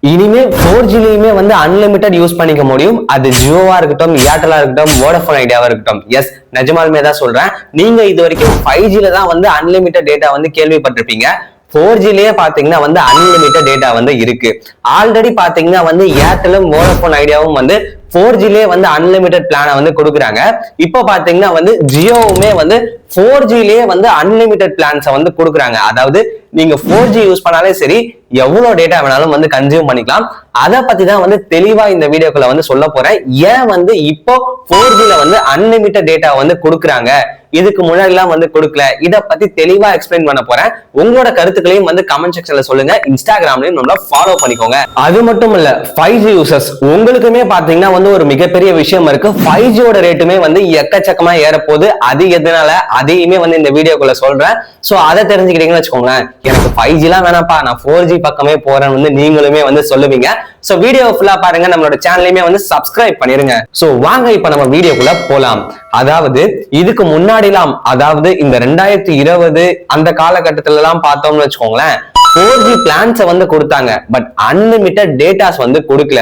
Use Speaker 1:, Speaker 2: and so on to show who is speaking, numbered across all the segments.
Speaker 1: இனிமே 4Gலயுமே வந்து unlimited use பண்ணிக்க முடியும். அது ஜியோவா இருக்கட்டும், ஏர்டெல்லா இருக்கட்டும், வோடஃபோன் ஐடியாவா இருக்கட்டும். எஸ், நிஜமாலுமே தான் சொல்றேன். நீங்க இது வரைக்கும் 5Gல தான் வந்து அன்லிமிட்டட் டேட்டா வந்து கேள்விப்பட்டிருப்பீங்க. 4Gலயே பாத்தீங்கன்னா வந்து அன்லிமிட்டட் டேட்டா வந்து இருக்கு. ஆல்ரெடி பாத்தீங்கன்னா வந்து ஏர்டெல்லும் வோடஃபோன் ஐடியாவும் வந்து 4Gலயே வந்து அன்லிமிட்டட் பிளான வந்து கொடுக்குறாங்க. இப்போ பாத்தீங்கன்னா வந்து ஜியோவுமே வந்து 4Gலயே வந்து அன்லிமிட்டட் பிளான்ஸை வந்து கொடுக்குறாங்க. அதாவது நீங்க 4G யூஸ் பண்ணாலே சரி, எவ்வளவு டேட்டா வேணாலும் வந்து கன்சியூம் பண்ணிக்கலாம். அதை பத்தி தான் வந்து தெளிவா இந்த வீடியோக்குள்ள வந்து சொல்ல போறேன். ஏன் வந்து இப்போ 4Gல வந்து அன்லிமிட்டட் டேட்டா வந்து கொடுக்குறாங்க, இதுக்கு முன்னாடி எல்லாம் வந்து கொடுக்கல, இதை பத்தி தெளிவா எக்ஸ்பிளைன் பண்ண போறேன். உங்களோட கருத்துக்களையும் வந்து கமெண்ட் செக்ஷன்ல சொல்லுங்க. இன்ஸ்டாகிராம்லயும் நம்மள ஃபாலோ பண்ணிக்கோங்க. அது மட்டும் இல்ல, 5G யூசர்ஸ் உங்களுக்குமே பாத்தீங்கன்னா வந்து ஒரு மிகப்பெரிய விஷயம் இருக்கு. 5Gயோட ரேட்டுமே வந்து எக்கச்சக்கமா ஏறப்போகுது. அது எதனால அதையுமே வந்து இந்த வீடியோக்குள்ள சொல்றேன். சோ அதை தெரிஞ்சுக்கிட்டீங்கன்னு வச்சுக்கோங்களேன், எனக்கு 5G எல்லாம் வேணாம்ப்பா, நான் 4G பக்கமே போறேன் வந்து நீங்களுமே வந்து சொல்லுவீங்க. சோ வீடியோ ஃபுல்லா பாருங்க, நம்மளோட சேனலையுமே வந்து சப்ஸ்கிரைப் பண்ணிருங்க. சோ வாங்க இப்ப நம்ம வீடியோக்குள்ள போலாம். அதாவது இதுக்கு முன்னாடிலாம், அதாவது இந்த 2020 அந்த காலகட்டத்துல எல்லாம் பார்த்தோம்னு வச்சுக்கோங்களேன், 4G பிளான்ஸை வந்து கொடுத்தாங்க. பட் அன்லிமிட்டட் டேட்டாஸ் வந்து கொடுக்கல.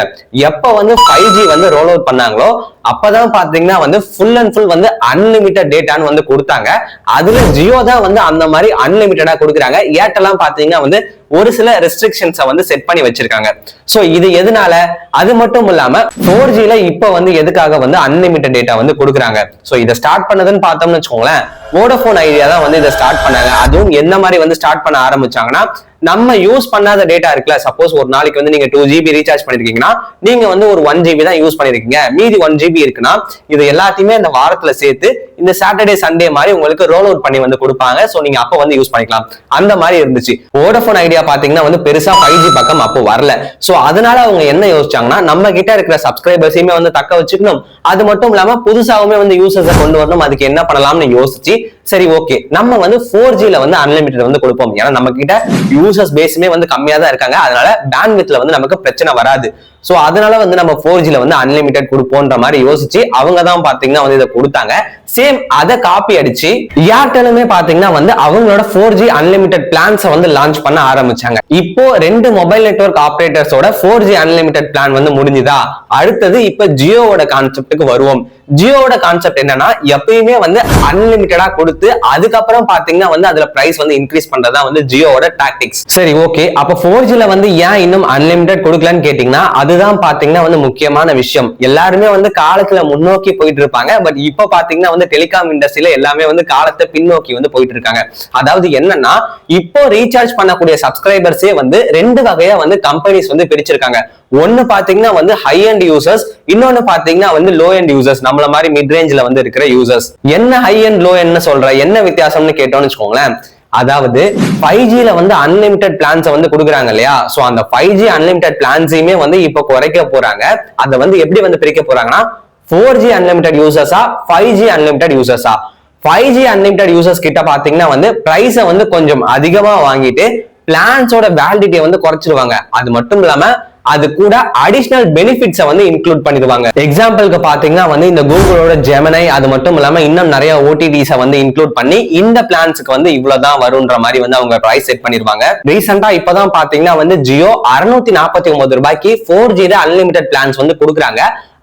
Speaker 1: எப்ப வந்து 5G வந்து ரோல் அவுட் பண்ணாங்களோ அப்பதான் பாத்தீங்கன்னா வந்து ஃபுல் அண்ட் ஃபுல் வந்து அன்லிமிட்டட் டேட்டான்னு வந்து கொடுத்தாங்க. அதுல ஜியோ தான் வந்து அந்த மாதிரி அன்லிமிட்டடா கொடுக்குறாங்க. ஏர்டெல்லாம் பாத்தீங்கன்னா வந்து ஒரு சில ரெஸ்ட்ரிக்ஷன்ஸை வந்து செட் பண்ணி வச்சிருக்காங்க. சோ இது எதனால? அது மட்டும் இல்லாம 4Gல இப்ப வந்து எதுக்காக வந்து அன்லிமிட்டட் டேட்டா வந்து கொடுக்குறாங்க? சோ இதை ஸ்டார்ட் பண்ணதுன்னு பார்த்தோம்னு வச்சுக்கோங்களேன், வோடஃபோன் ஐடியா தான் வந்து இதை ஸ்டார்ட் பண்ணாங்க. அதுவும் எந்த மாதிரி வந்து ஸ்டார்ட் பண்ண ஆரம்பிச்சாங்கன்னா, நம்ம யூஸ் பண்ணாத டேட்டா இருக்குல்ல, சப்போஸ் ஒரு நாளைக்கு வந்து நீங்க 2GB ரீசார்ஜ் பண்ணிருக்கீங்கன்னா, நீங்க வந்து ஒரு 1GB தான் யூஸ் பண்ணிருக்கீங்க, மீதி 1GB இருக்குன்னா இது எல்லாத்தையுமே இந்த வாரத்துல சேர்த்து இந்த சாட்டர்டே சண்டே மாதிரி உங்களுக்கு ரோல் அவுட் பண்ணி வந்து கொடுப்பாங்க. சோ நீங்க அப்ப வந்து யூஸ் பண்ணிக்கலாம். அந்த மாதிரி இருந்துச்சு. வோடஃபோன் ஐடியா பாத்தீங்கன்னா வந்து பெருசா 5G பக்கம் அப்போ வரல. சோ அதனால அவங்க என்ன யோசிச்சாங்கன்னா, நம்ம கிட்ட இருக்கிற சப்ஸ்கிரைபர்ஸையுமே வந்து தக்க வச்சுக்கணும், அது மட்டும் இல்லாம புதுசாவுமே வந்து யூசர்ஸை கொண்டு வரணும். அதுக்கு என்ன பண்ணலாம்னு யோசிச்சு, சரி ஓகே நம்ம வந்து 4Gல வந்து அன்லிமிட்டட் வந்து கொடுப்போம். ஏன்னா நம்ம கிட்ட யூசர்ஸ் பேஸுமே வந்து கம்மியா தான் இருக்காங்க. அதனால பேண்ட்வித்ல வந்து நமக்கு பிரச்சனை வராது. சோ அதனால வந்து நம்ம 4Gல வந்து அன்லிமிட்டட் கொடுப்போன்ற மாதிரி யோசிச்சு அவங்க தான் பாத்தீங்கன்னா வந்து இதை கொடுத்தாங்க. சேம் அதை காப்பி அடிச்சு ஏர்டெலுமே பாத்தீங்கன்னா வந்து அவங்களோட 4G அன்லிமிட்டட் பிளான்ஸை வந்து லான்ச் பண்ண ஆரம்பிச்சாங்க. இப்போ 2 மொபைல் நெட்வொர்க் ஆபரேட்டர்ஸோட 4G அன்லிமிட்டட் பிளான் வந்து முடிஞ்சுதா? அடுத்தது இப்ப ஜியோவோட கான்செப்டுக்கு வருவோம். ஜியோவோட கான்செப்ட் என்னன்னா, எப்பயுமே வந்து அன்லிமிட்டடா கொடுத்து அதுக்கப்புறம் பாத்தீங்கன்னா வந்து அதுல பிரைஸ் வந்து இன்க்ரீஸ் பண்றதா வந்து ஜியோவோட டாக்டிக்ஸ். சரி ஓகே, அப்ப 4Gல வந்து ஏன் இன்னும் அன்லிமிட்டட் கொடுக்கலன்னு கேட்டீங்கன்னா, அதுதான் பாத்தீங்கன்னா வந்து முக்கியமான விஷயம். எல்லாருமே வந்து காலத்துல முன்னோக்கி போயிட்டு இருப்பாங்க. பட் இப்ப பாத்தீங்கன்னா வந்து டெலிகாம் இண்டஸ்ட்ரியில எல்லாமே வந்து காலத்தை பின்னோக்கி வந்து போயிட்டு இருக்காங்க. அதாவது என்னன்னா, இப்போ ரீசார்ஜ் பண்ணக்கூடிய சப்ஸ்கிரைபர்ஸே வந்து 2 வகையா வந்து கம்பெனிஸ் வந்து பிரிச்சிருக்காங்க. ஒன்னு பாத்தீங்கன்னா வந்து ஹை அண்ட் யூசர்ஸ், இன்னொன்னு பாத்தீங்கன்னா வந்து லோ அண்ட் யூசர்ஸ், நம்மள மாதிரி மிட் ரேஞ்ச்ல வந்து இருக்கிற யூசர்ஸ். என்ன ஹை அண்ட் லோ என்ன சொல்ற, என்ன வித்தியாசம்னு கேட்டோம்னு வச்சுக்கோங்களேன். அதாவது 5Gல வந்து அன்லிமிட்டட் பிளான்ஸை வந்து கொடுக்குறாங்க இல்லையா? சோ அந்த 5G அன்லிமிட்டட் பிளான்ஸையுமே வந்து இப்போ குறைக்க போறாங்க. அதை வந்து எப்படி வந்து பிரிக்க போறாங்கன்னா, 4G அன்லிமிட்டட் யூசர்ஸா, 5G அன்லிமிட்டட் யூசர்ஸா. 5G அன்லிமிட்டட் யூசர்ஸ் கிட்ட பாத்தீங்கன்னா வந்து பிரைஸை வந்து கொஞ்சம் அதிகமா வாங்கிட்டு பிளான்ஸோட வேலிடிட்டியை வந்து குறைச்சிருவாங்க. அது மட்டும் இல்லாம அது கூட அடிஷனல் பெனிஃபிட்ஸை வந்து இன்க்ளூட் பண்ணிடுவாங்க. எக்ஸாம்பிளுக்கு பாத்தீங்கன்னா வந்து இந்த கூகுளோட ஜெமினை, அது மட்டும் இல்லாம இன்னும் நிறைய OTTஸை வந்து இன்க்ளூட் பண்ணி இந்த பிளான்ஸுக்கு வந்து இவ்வளவுதான் வரும்ன்ற மாதிரி வந்து அவங்க பிரைஸ் செட் பண்ணிடுவாங்க. ரீசெண்டா இப்பதான் பாத்தீங்கன்னா வந்து ஜியோ 649 ரூபாய்க்கு 4Gல அன்லிமிட்டட் பிளான்ஸ் வந்து கொடுக்குறாங்க.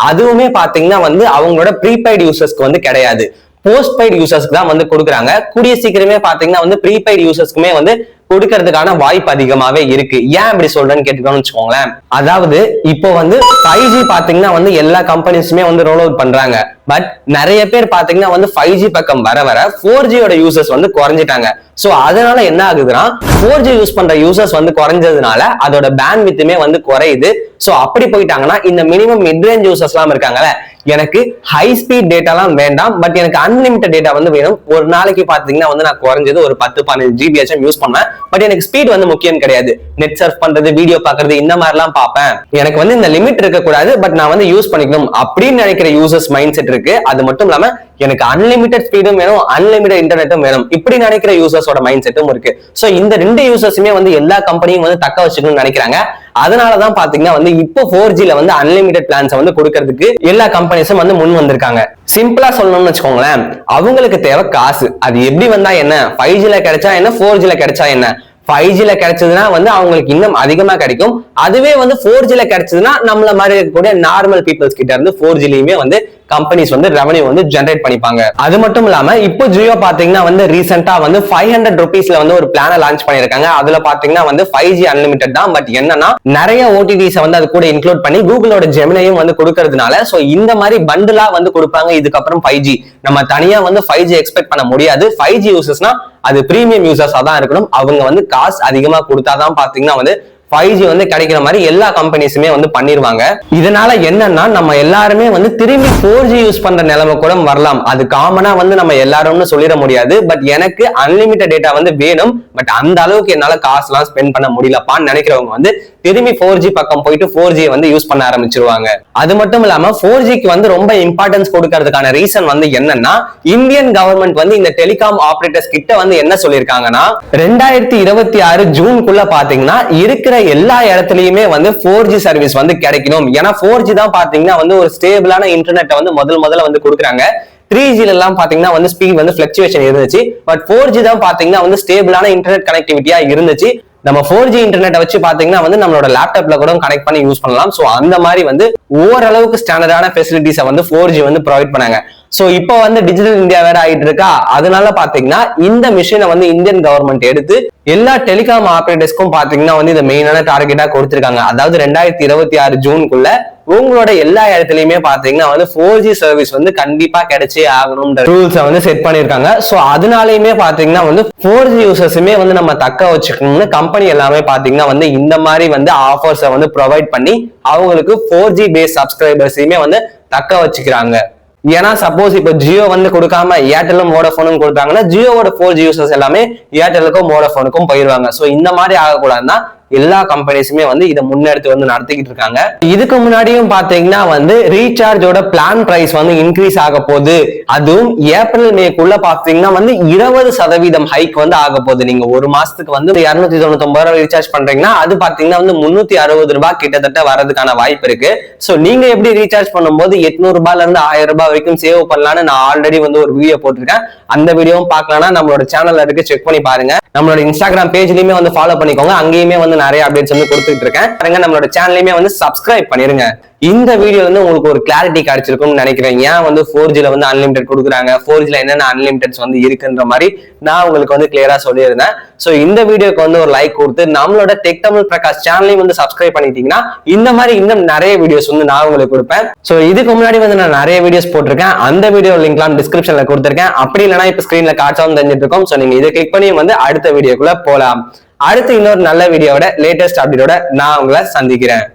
Speaker 1: அதுவுமே பாத்தீங்கன்னா வந்து அவங்களோட ப்ரீபெய்ட் யூசர்ஸ்க்கு வந்து கிடையாது, போஸ்ட் பெய்ட் யூசர்ஸ்க்கு தான் வந்து கொடுக்குறாங்க. கூடிய சீக்கிரமே பாத்தீங்கன்னா வந்து ப்ரீபெய்ட் யூசர்ஸ்க்குமே வந்து கொடுக்கறதுக்கான வாய்ப்பு அதிகமாவே இருக்கு. ஏன் அப்படி சொல்றேன்னு கேட்டுக்கோன்னு வச்சுக்கோங்களேன். அதாவது இப்போ வந்து 5G பாத்தீங்கன்னா வந்து எல்லா கம்பெனிஸுமே வந்து ரோல் அவுட் பண்றாங்க. பட் நிறைய பேர் பாத்தீங்கன்னா வந்து 5G பக்கம் வர வர 4Gயோட யூசர்ஸ் வந்து குறைஞ்சிட்டாங்க. சோ அதனால என்ன ஆகுதுன்னா, 4G யூஸ் பண்ற யூசர்ஸ் வந்து குறைஞ்சதுனால அதோட பேண்ட்வித்துமே வந்து குறையுது. சோ அப்படி போயிட்டாங்கன்னா இந்த மினிமம் மிட் ரேஞ்ச் யூசர்ஸ் எல்லாம் இருக்காங்கல்ல, எனக்கு ஹை ஸ்பீட் டேட்டாலாம் வேண்டாம், பட் எனக்கு அன்லிமிட்டட் டேட்டா வந்து வேணும். ஒரு நாளைக்கு பாத்தீங்கன்னா வந்து நான் குறைஞ்சது ஒரு 10-15 GB யூஸ் பண்ணுவேன். பட் எனக்கு ஸ்பீட் வந்து முக்கியம் கிடையாது. நெட் சர்ஃப் பண்றது, வீடியோ பாக்குறது, இந்த மாதிரி எல்லாம் பார்ப்பேன். எனக்கு வந்து இந்த லிமிட் இருக்க கூடாது, பட் நான் வந்து யூஸ் பண்ணிக்கணும் அப்படின்னு நினைக்கிற யூசர்ஸ் மைண்ட் செட் இருக்கு. அது மட்டும் இல்லாம எனக்கு அன்லிமிட்டட் ஸ்பீடும் வேணும், அன்லிமிட்டட் இன்டர்நெட்டும் வேணும், இப்படி நினைக்கிற யூசர்ஸோட மைண்ட் செட்டும் இருக்கு. சோ இந்த 2 யூசர்ஸுமே வந்து எல்லா கம்பெனியும் வந்து தக்க வச்சுக்கணும்னு நினைக்கிறாங்க. அதனாலதான் பாத்தீங்கன்னா வந்து இப்போ 4Gல வந்து அன்லிமிட்டட் பிளான்ஸை வந்து கொடுக்கறதுக்கு எல்லா கம்பெனிஸும் வந்து முன் வந்திருக்காங்க. சிம்பிளா சொல்லணும்னு வச்சுக்கோங்களேன், அவங்களுக்கு தேவை காசு. அது எப்படி வந்தா என்ன, 5Gல கிடைச்சா என்ன, 4Gல கிடைச்சா என்ன, 5G கிடைச்சதுன்னா வந்து அவங்களுக்கு இன்னும் அதிகமா கிடைக்கும். அதுவே வந்து 4G கிடைச்சதுன்னா நம்மள மாதிரி இருக்கக்கூடிய நார்மல் பீப்புள்ஸ் கிட்ட இருந்து 4Gலயுமே வந்து கம்பெனிஸ் வந்து ரெவன்யூ வந்து ஜெனரேட் பண்ணிப்பாங்க. அது மட்டும் இல்லாம இப்போ ஜியோ பாத்தீங்கன்னா வந்து ரீசெண்டா வந்து 500 rupeesல வந்து ஒரு பிளான லான்ச் பண்ணிருக்காங்க. அதுல பாத்தீங்கன்னா வந்து 5G அன்லிமிட்டட் தான். பட் என்னன்னா நிறைய OTTs வந்து அது கூட இன்க்ளூட் பண்ணி கூகுளோட ஜெமினையும் வந்து கொடுக்கறதுனால சோ இந்த மாதிரி பண்டிலா வந்து கொடுப்பாங்க. இதுக்கப்புறம் 5G நம்ம தனியா வந்து 5G எக்ஸ்பெக்ட் பண்ண முடியாது. 5G யூசர்ஸ்னா அது பிரீமியம் யூசர்ஸா தான் இருக்கணும். அவங்க வந்து காசு அதிகமா கொடுத்தாதான் பாத்தீங்கன்னா வந்து 5G வந்து கிடைக்கிற மாதிரி எல்லா கம்பெனிஸுமே வந்து பண்ணிருவாங்க. இதனால என்னன்னா நம்ம எல்லாருமே வந்து திரும்பி 4G யூஸ் பண்ற நிலைமை கூட வரலாம். அது காமனா வந்து நம்ம எல்லாரும்னு சொல்லிட முடியாது. பட் எனக்கு அன்லிமிட்டட் டேட்டா வந்து வேணும். பட் அந்த அளவுக்கு என்னால காசுலாம் ஸ்பெண்ட் பண்ண முடியலப்பான்னு நினைக்கிறவங்க வந்து திரும்பி 4G பக்கம் போயிட்டு 4G வந்து யூஸ் பண்ண ஆரம்பிச்சிருவாங்க. அது மட்டும் இல்லாம 4Gக்கு வந்து ரொம்ப இம்பார்ட்டன்ஸ் கொடுக்கறதுக்கான ரீசன் வந்து என்னன்னா இந்தியன் கவர்மெண்ட் வந்து இந்த டெலிகாம் ஆபரேட்டர்ஸ் கிட்ட வந்து என்ன சொல்லிருக்காங்கன்னா 2026 ஜூன்குள்ள பாத்தீங்கன்னா இருக்கிற எல்லா இடத்துலயுமே வந்து 4G சர்வீஸ் வந்து கிடைக்கணும். ஏன்னா 4G தான் பாத்தீங்கன்னா வந்து ஒரு ஸ்டேபிளான இன்டர்நெட்டை வந்து முதல்ல வந்து கொடுக்குறாங்க. 3G எல்லாம் பாத்தீங்கன்னா வந்து ஸ்பீட் வந்து பிளக்சுவேஷன் இருந்துச்சு. பட் 4G தான் பாத்தீங்கன்னா வந்து ஸ்டேபிளான இன்டர்நெட் கனெக்டிவிட்டியா இருந்துச்சு. நம்ம 4G இன்டர்நெட்டை வச்சு பாத்தீங்கன்னா வந்து நம்மளோட லேப்டாப்ல கூட கனெக்ட் பண்ணி யூஸ் பண்ணலாம். சோ அந்த மாதிரி வந்து ஓரளவுக்கு ஸ்டாண்டர்டான ஃபெசிலிட்டிஸை வந்து 4G வந்து ப்ரொவைட் பண்ணாங்க. சோ இப்போ வந்து டிஜிட்டல் இந்தியா வேற ஆயிட்டு இருக்கா. அதனால பாத்தீங்கன்னா இந்த மிஷினை வந்து இந்தியன் கவர்மெண்ட் எடுத்து எல்லா டெலிகாம் ஆபரேட்டர்ஸ்க்கும் பாத்தீங்கன்னா வந்து இந்த மெயினான டார்கெட்டா கொடுத்திருக்காங்க. அதாவது 2026 ஜூன்குள்ள உங்களோட எல்லா இடத்துலயுமே பாத்தீங்கன்னா வந்து 4G சர்வீஸ் வந்து கண்டிப்பா கிடைச்சே ஆகணும்ன்ற ரூல்ஸை வந்து செட் பண்ணிருக்காங்க. சோ அதனாலயுமே பாத்தீங்கன்னா வந்து 4G யூசர்ஸுமே வந்து நம்ம தக்க வச்சுக்கணும்னு கம்பெனி எல்லாமே பாத்தீங்கன்னா வந்து இந்த மாதிரி வந்து ஆஃபர்ஸை வந்து ப்ரொவைட் பண்ணி அவங்களுக்கு 4G பேஸ் சப்ஸ்கிரைபர்ஸையுமே வந்து தக்க வச்சுக்கிறாங்க. ஏன்னா சப்போஸ் இப்ப ஜியோ வந்து கொடுக்காம ஏர்டெலும் வோடபோனும் கொடுத்தாங்கன்னா ஜியோவோட 4G யூசர்ஸ் எல்லாமே ஏர்டெலுக்கும் வோடபோனுக்கும் போயிருவாங்க. சோ இந்த மாதிரி ஆகக்கூடாதுன்னா எல்லா கம்பெனிஸுமே வந்து இதை முன்னெடுத்து வந்து நடத்திக்கிட்டு இருக்காங்க. இதுக்கு முன்னாடியும் பாத்தீங்கன்னா வந்து ரீசார்ஜோட பிளான் பிரைஸ் வந்து இன்க்ரீஸ் ஆக போகுது. அதுவும் ஏப்ரல் மேக்குள்ள பாத்தீங்கன்னா வந்து 20% ஹைக் வந்து ஆக போகுது. நீங்க ஒரு மாசத்துக்கு வந்து 299 ரூபாய் ரீசார்ஜ் பண்றீங்கன்னா அது பாத்தீங்கன்னா வந்து 360 ரூபாய் கிட்டத்தட்ட வரதுக்கான வாய்ப்பு இருக்கு. சோ நீங்க எப்படி ரீசார்ஜ் பண்ணும்போது 800 ரூபாயில இருந்து 1000 ரூபாய் வரைக்கும் சேவ் பண்ணலாம்னு நான் ஆல்ரெடி வந்து ஒரு வீடியோ போட்டிருக்கேன். அந்த வீடியோவும் பார்க்கலாம்னா நம்மளோட சேனல்ல இருக்கு, செக் பண்ணி பாருங்க. நம்மளோட இன்ஸ்டாகிராம் பேஜ்லயுமே வந்து ஃபாலோ பண்ணிக்கோங்க. அங்கேயுமே வந்து நிறைய அப்டேட்ஸ் வந்து கொடுத்துட்டு இருக்கேன். நம்மளோட சேனலையுமே வந்து சப்ஸ்கிரைப் பண்ணிருங்க. இந்த வீடியோ வந்து உங்களுக்கு ஒரு கிளாரிட்டி கிடைச்சிருக்கும்னு நினைக்கிறேன். ஏன் வந்து 4Gல வந்து அன்லிமிடெட் கொடுக்குறாங்க, 4Gல என்னென்ன அன்லிமிடெட்ஸ் வந்து இருக்குன்ற மாதிரி நான் உங்களுக்கு வந்து கிளியரா சொல்லியிருந்தேன். சோ இந்த வீடியோக்கு வந்து ஒரு லைக் கொடுத்து நம்மளோட டெக் தமிழ் பிரகாஷ் சேனலையும் வந்து சப்ஸ்கிரைப் பண்ணிட்டீங்கன்னா இந்த மாதிரி இன்னும் நிறைய வீடியோஸ் வந்து நான் உங்களுக்கு கொடுப்பேன். சோ இதுக்கு முன்னாடி வந்து நான் நிறைய வீடியோஸ் போட்டிருக்கேன். அந்த வீடியோ லிங்க்லாம் டிஸ்கிரிப்ஷன்ல கொடுத்திருக்கேன். அப்படி இல்லைன்னா இப்ப ஸ்கிரீன்ல காட்சாவும் தெரிஞ்சிட்டு இருக்கோம். சோ நீங்க இதை கிளிக் பண்ணி வந்து அடுத்த வீடியோக்குள்ள போலாம். அடுத்து இன்னொரு நல்ல வீடியோட லேட்டஸ்ட் அப்டேட்டோட நான் உங்களை சந்திக்கிறேன்.